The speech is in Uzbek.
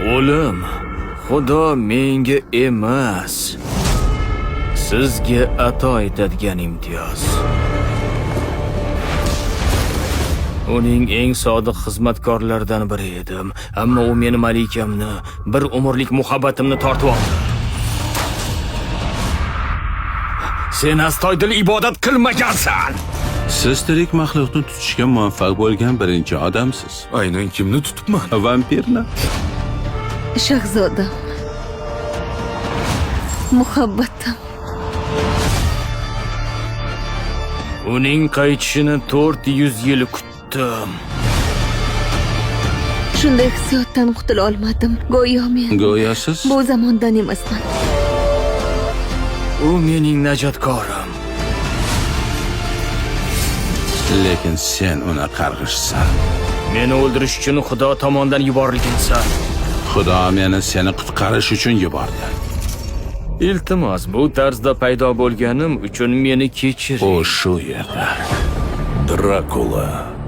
O'lim Xudo menga emas, sizga ato etadigan imtiyoz. Uning eng sodiq xizmatkorlaridan biri edim, ammo u meni malikamni, bir umrlik muhabbatimni tortib oldi. Sen astoydil ibodat qilmagansan. Siz tirik maxluqni tutishga muvaffaq bo'lgan birinchi odamsiz. Aynan kimni tutibman? Vampirni. Shahzodam. Muhabbatim. Uning qaytishini 400 yil kutdim. Shunday hissiyotdan qutula olmadim. Go'yo men Go'yo siz bu zamondan emasman. U mening najotkorim. lekin sen uni qarg'ishsan. Meni o'ldirish uchun Xudo tomonidan yuborilgansan. Xudo meni seni qutqarish uchun yubordi. Iltimos, bu tarzda paydo bo'lganim uchun meni kechiring. U shu yerda. Drakula.